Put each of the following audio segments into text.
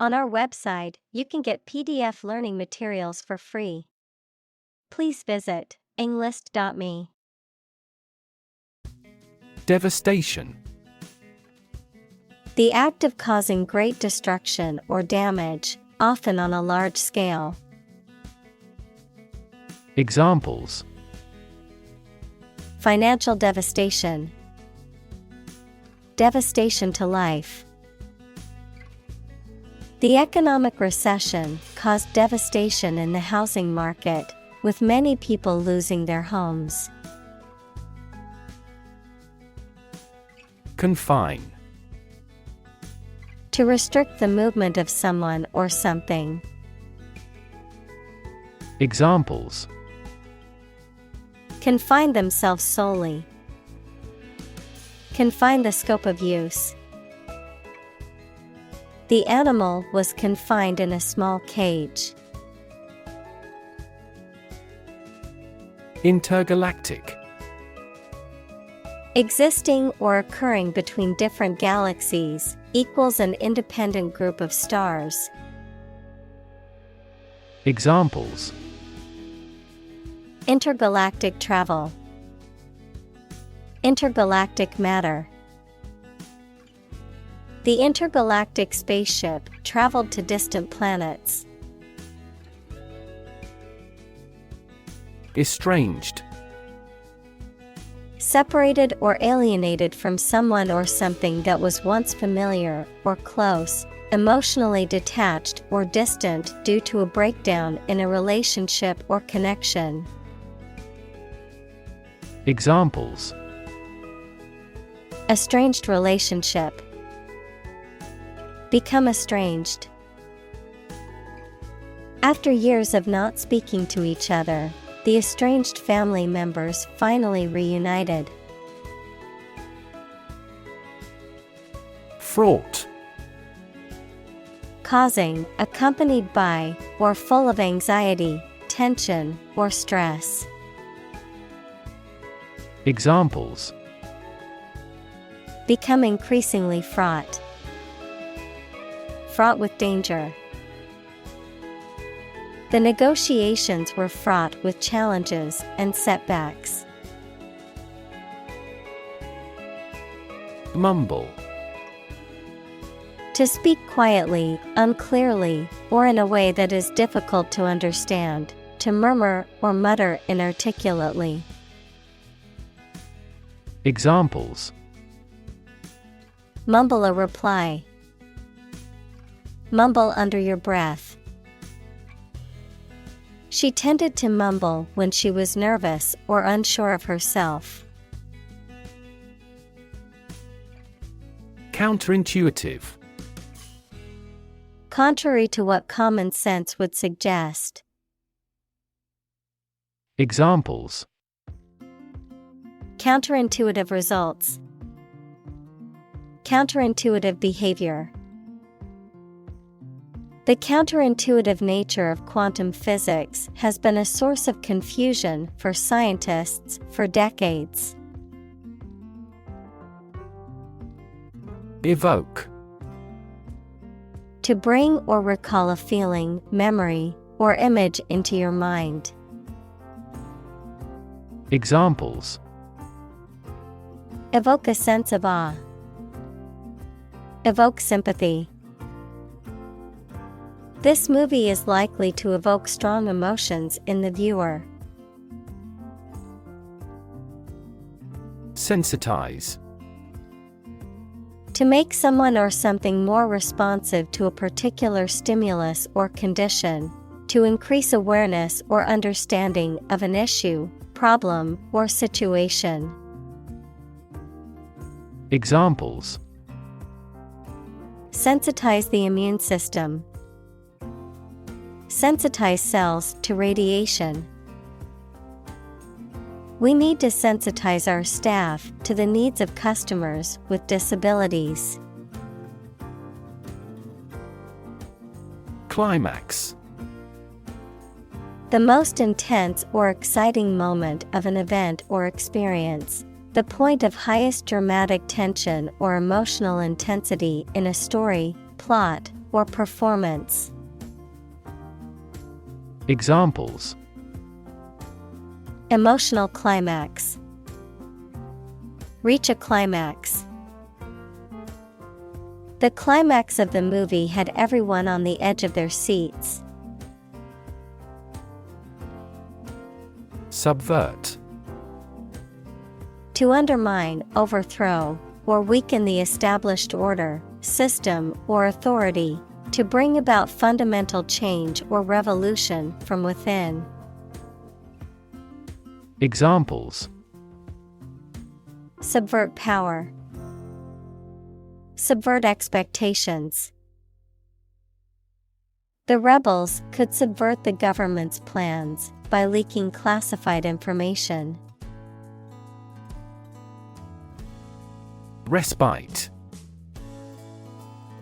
On our website, you can get PDF learning materials for free. Please visit englist.me. Devastation. The act of causing great destruction or damage, often on a large scale. Examples: Financial devastation. Devastation to life. The economic recession caused devastation in the housing market, with many people losing their homes. Confine. To restrict the movement of someone or something. Examples: Confine themselves solely. Confine the scope of use. The animal was confined in a small cage. Intergalactic. Existing or occurring between different galaxies, equals an independent group of stars. Examples: Intergalactic travel. Intergalactic matter. The intergalactic spaceship traveled to distant planets. Estranged. Separated or alienated from someone or something that was once familiar or close, emotionally detached or distant due to a breakdown in a relationship or connection. Examples: Estranged relationship. Become estranged. After years of not speaking to each other, the estranged family members finally reunited. Fraught. Causing, accompanied by, or full of anxiety, tension, or stress. Examples: Become increasingly fraught. Fraught with danger. The negotiations were fraught with challenges and setbacks. Mumble. To speak quietly, unclearly, or in a way that is difficult to understand. To murmur or mutter inarticulately. Examples: Mumble a reply. Mumble under your breath. She tended to mumble when she was nervous or unsure of herself. Counterintuitive. Contrary to what common sense would suggest. Examples: Counterintuitive results. Counterintuitive behavior. The counterintuitive nature of quantum physics has been a source of confusion for scientists for decades. Evoke. To bring or recall a feeling, memory, or image into your mind. Examples: Evoke a sense of awe. Evoke sympathy. This movie is likely to evoke strong emotions in the viewer. Sensitize. To make someone or something more responsive to a particular stimulus or condition. To increase awareness or understanding of an issue, problem, or situation. Examples: Sensitize the immune system. Sensitize cells to radiation. We need to sensitize our staff to the needs of customers with disabilities. Climax. The most intense or exciting moment of an event or experience. The point of highest dramatic tension or emotional intensity in a story, plot, or performance. Examples: Emotional climax. Reach a climax. The climax of the movie had everyone on the edge of their seats. Subvert. To undermine, overthrow, or weaken the established order, system, or authority. To bring about fundamental change or revolution from within. Examples: Subvert power. Subvert expectations. The rebels could subvert the government's plans by leaking classified information. Respite.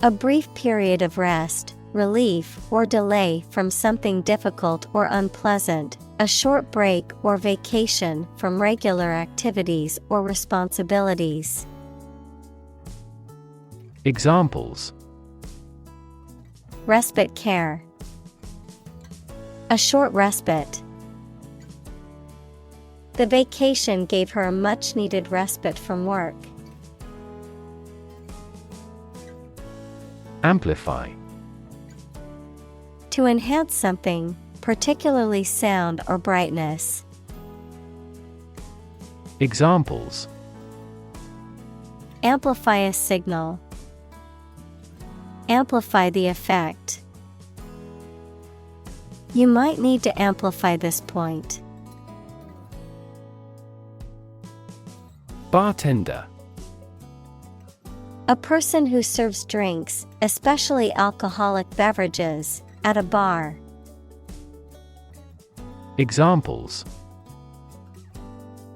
A brief period of rest, relief, or delay from something difficult or unpleasant, a short break or vacation from regular activities or responsibilities. Examples: Respite care. A short respite. The vacation gave her a much-needed respite from work. Amplify. To enhance something, particularly sound or brightness. Examples: Amplify a signal. Amplify the effect. You might need to amplify this point. Bartender. A person who serves drinks, especially alcoholic beverages, at a bar. Examples: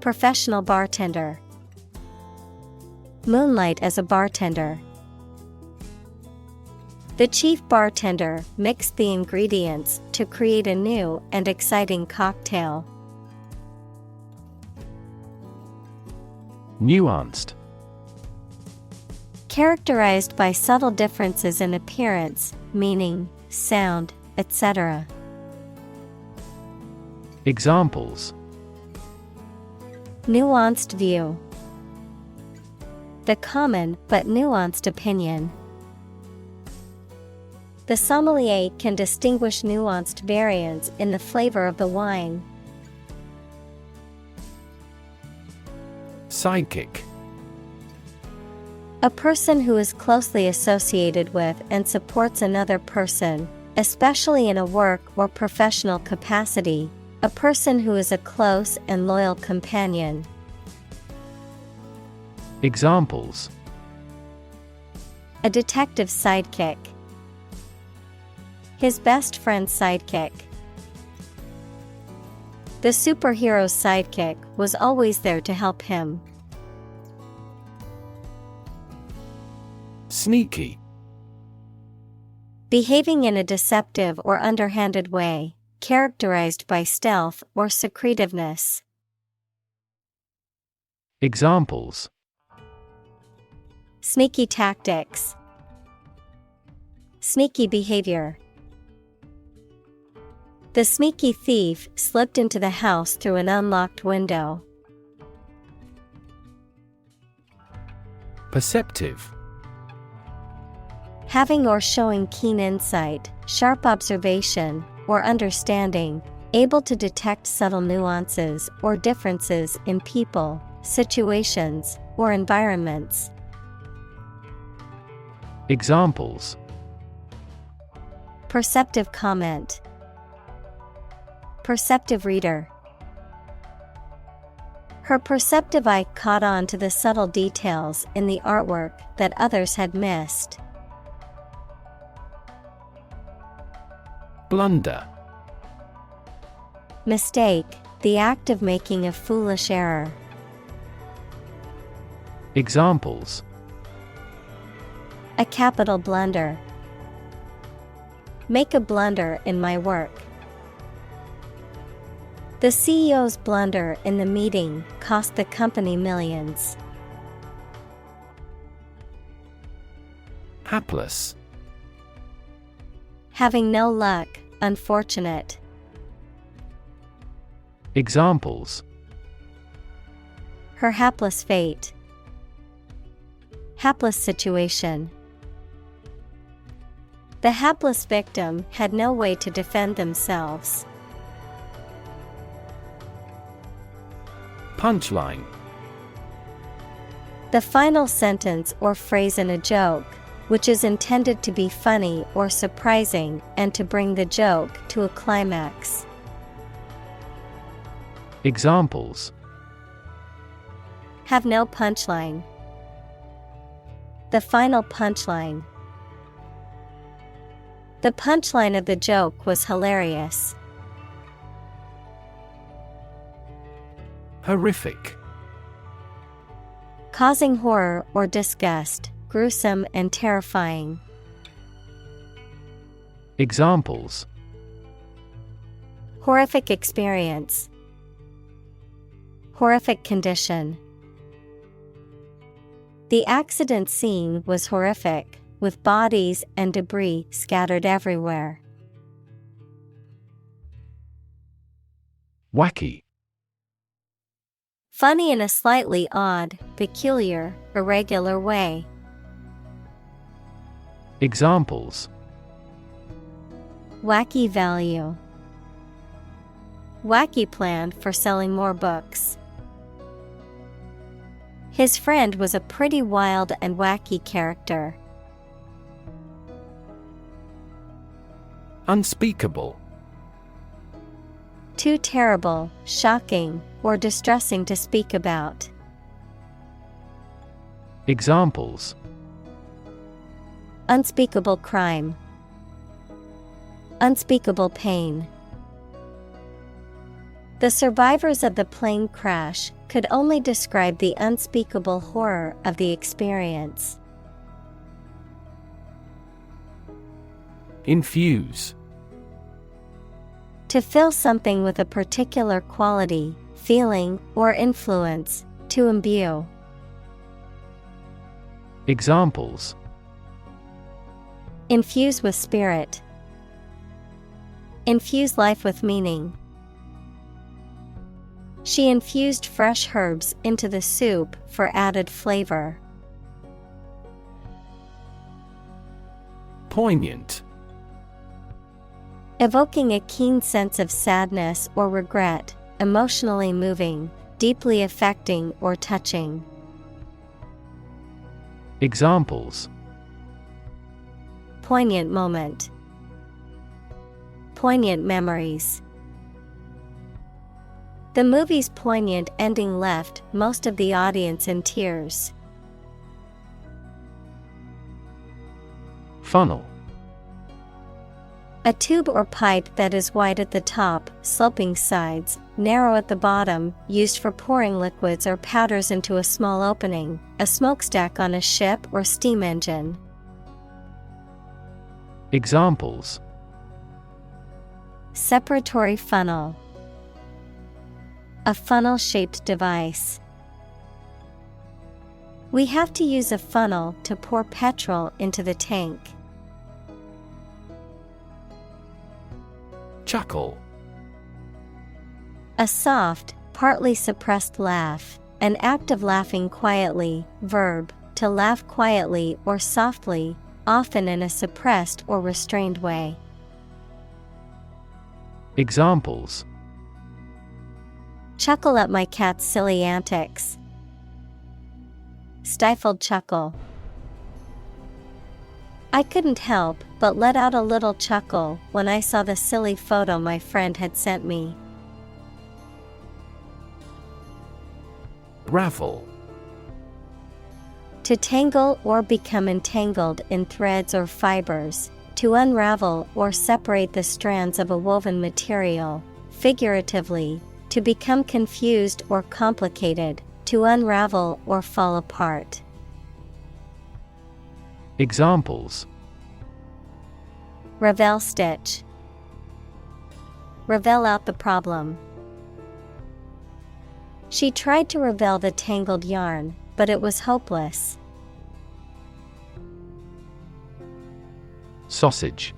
Professional bartender. Moonlight as a bartender. The chief bartender mixed the ingredients to create a new and exciting cocktail. Nuanced. Characterized by subtle differences in appearance, meaning, sound, etc. Examples: Nuanced view. The common but nuanced opinion. The sommelier can distinguish nuanced variants in the flavor of the wine. Sidekick. A person who is closely associated with and supports another person, especially in a work or professional capacity. A person who is a close and loyal companion. Examples: A detective's sidekick. His best friend's sidekick. The superhero's sidekick was always there to help him. Sneaky. Behaving in a deceptive or underhanded way, characterized by stealth or secretiveness. Examples: Sneaky tactics. Sneaky behavior. The sneaky thief slipped into the house through an unlocked window. Perceptive. Having or showing keen insight, sharp observation, or understanding, able to detect subtle nuances or differences in people, situations, or environments. Examples: Perceptive comment. Perceptive reader. Her perceptive eye caught on to the subtle details in the artwork that others had missed. Blunder. Mistake, the act of making a foolish error. Examples: A capital blunder. Make a blunder in my work. The CEO's blunder in the meeting cost the company millions. Hapless. Having no luck, unfortunate. Examples: Her hapless fate. Hapless situation. The hapless victim had no way to defend themselves. Punchline: The final sentence or phrase in a joke, which is intended to be funny or surprising and to bring the joke to a climax. Examples: Have no punchline. The final punchline. The punchline of the joke was hilarious. Horrific: Causing horror or disgust, gruesome and terrifying. Examples: Horrific experience. Horrific condition. The accident scene was horrific, with bodies and debris scattered everywhere. Wacky: Funny in a slightly odd, peculiar, irregular way. Examples: Wacky value. Wacky plan for selling more books. His friend was a pretty wild and wacky character. Unspeakable: Too terrible, shocking, or distressing to speak about. Examples: Unspeakable crime. Unspeakable pain. The survivors of the plane crash could only describe the unspeakable horror of the experience. Infuse: To fill something with a particular quality, feeling, or influence, to imbue. Examples: Infuse with spirit. Infuse life with meaning. She infused fresh herbs into the soup for added flavor. Poignant: Evoking a keen sense of sadness or regret, emotionally moving, deeply affecting or touching. Examples: Poignant moment. Poignant memories. The movie's poignant ending left most of the audience in tears. Funnel: A tube or pipe that is wide at the top, sloping sides, narrow at the bottom, used for pouring liquids or powders into a small opening, a smokestack on a ship or steam engine. Examples: Separatory funnel. A funnel-shaped device. We have to use a funnel to pour petrol into the tank. Chuckle: A soft, partly suppressed laugh, an act of laughing quietly. Verb, to laugh quietly or softly, often in a suppressed or restrained way. Examples: Chuckle at my cat's silly antics. Stifled chuckle. I couldn't help but let out a little chuckle when I saw the silly photo my friend had sent me. Raffle: To tangle or become entangled in threads or fibers, to unravel or separate the strands of a woven material, figuratively, to become confused or complicated, to unravel or fall apart. Examples: Ravel stitch. Ravel out the problem. She tried to ravel the tangled yarn, but it was hopeless. Sausage: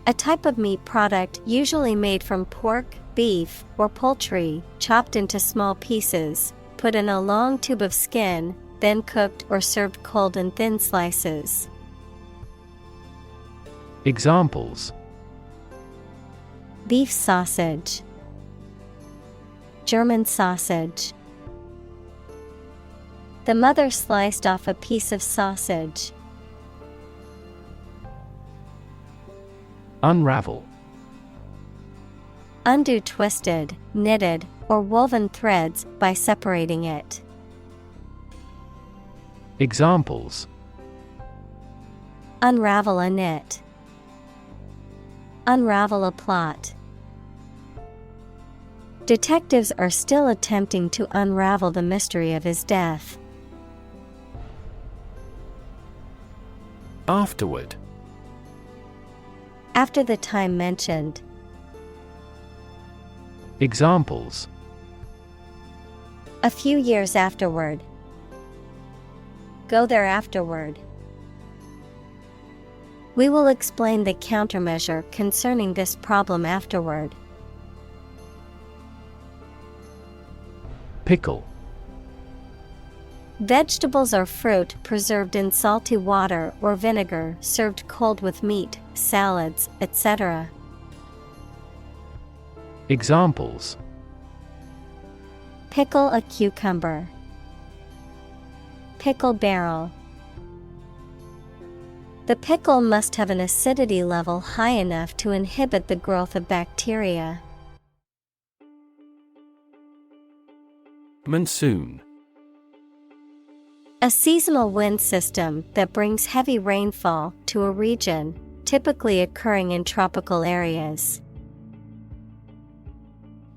A type of meat product usually made from pork, beef, or poultry, chopped into small pieces, put in a long tube of skin, then cooked or served cold in thin slices. Examples: Beef sausage, German sausage. The mother sliced off a piece of sausage. Unravel. Undo twisted, knitted, or woven threads by separating it. Examples: Unravel a knit. Unravel a plot. Detectives are still attempting to unravel the mystery of his death. Afterward. After the time mentioned. Examples: A few years afterward. Go there afterward. We will explain the countermeasure concerning this problem afterward. Pickle. Vegetables or fruit preserved in salty water or vinegar, served cold with meat, salads, etc. Examples: Pickle a cucumber. Pickle barrel. The pickle must have an acidity level high enough to inhibit the growth of bacteria. Monsoon. A seasonal wind system that brings heavy rainfall to a region, typically occurring in tropical areas.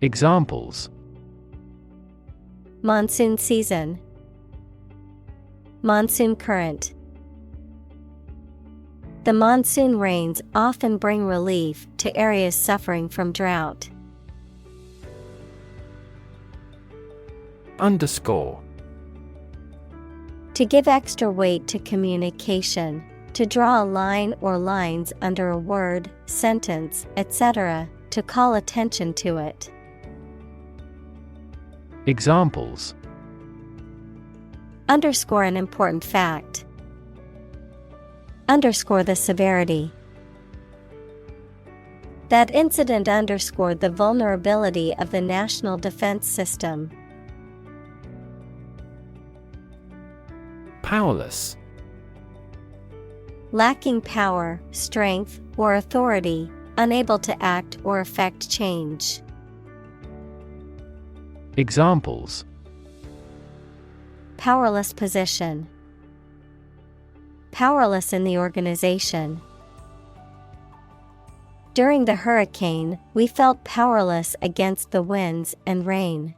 Examples: Monsoon season. Monsoon current. The monsoon rains often bring relief to areas suffering from drought. Underscore. To give extra weight to communication, to draw a line or lines under a word, sentence, etc., to call attention to it. Examples: Underscore an important fact. Underscore the severity. That incident underscored the vulnerability of the national defense system. Powerless. Lacking power, strength, or authority, unable to act or effect change. Examples: Powerless position. Powerless in the organization. During the hurricane, we felt powerless against the winds and rain.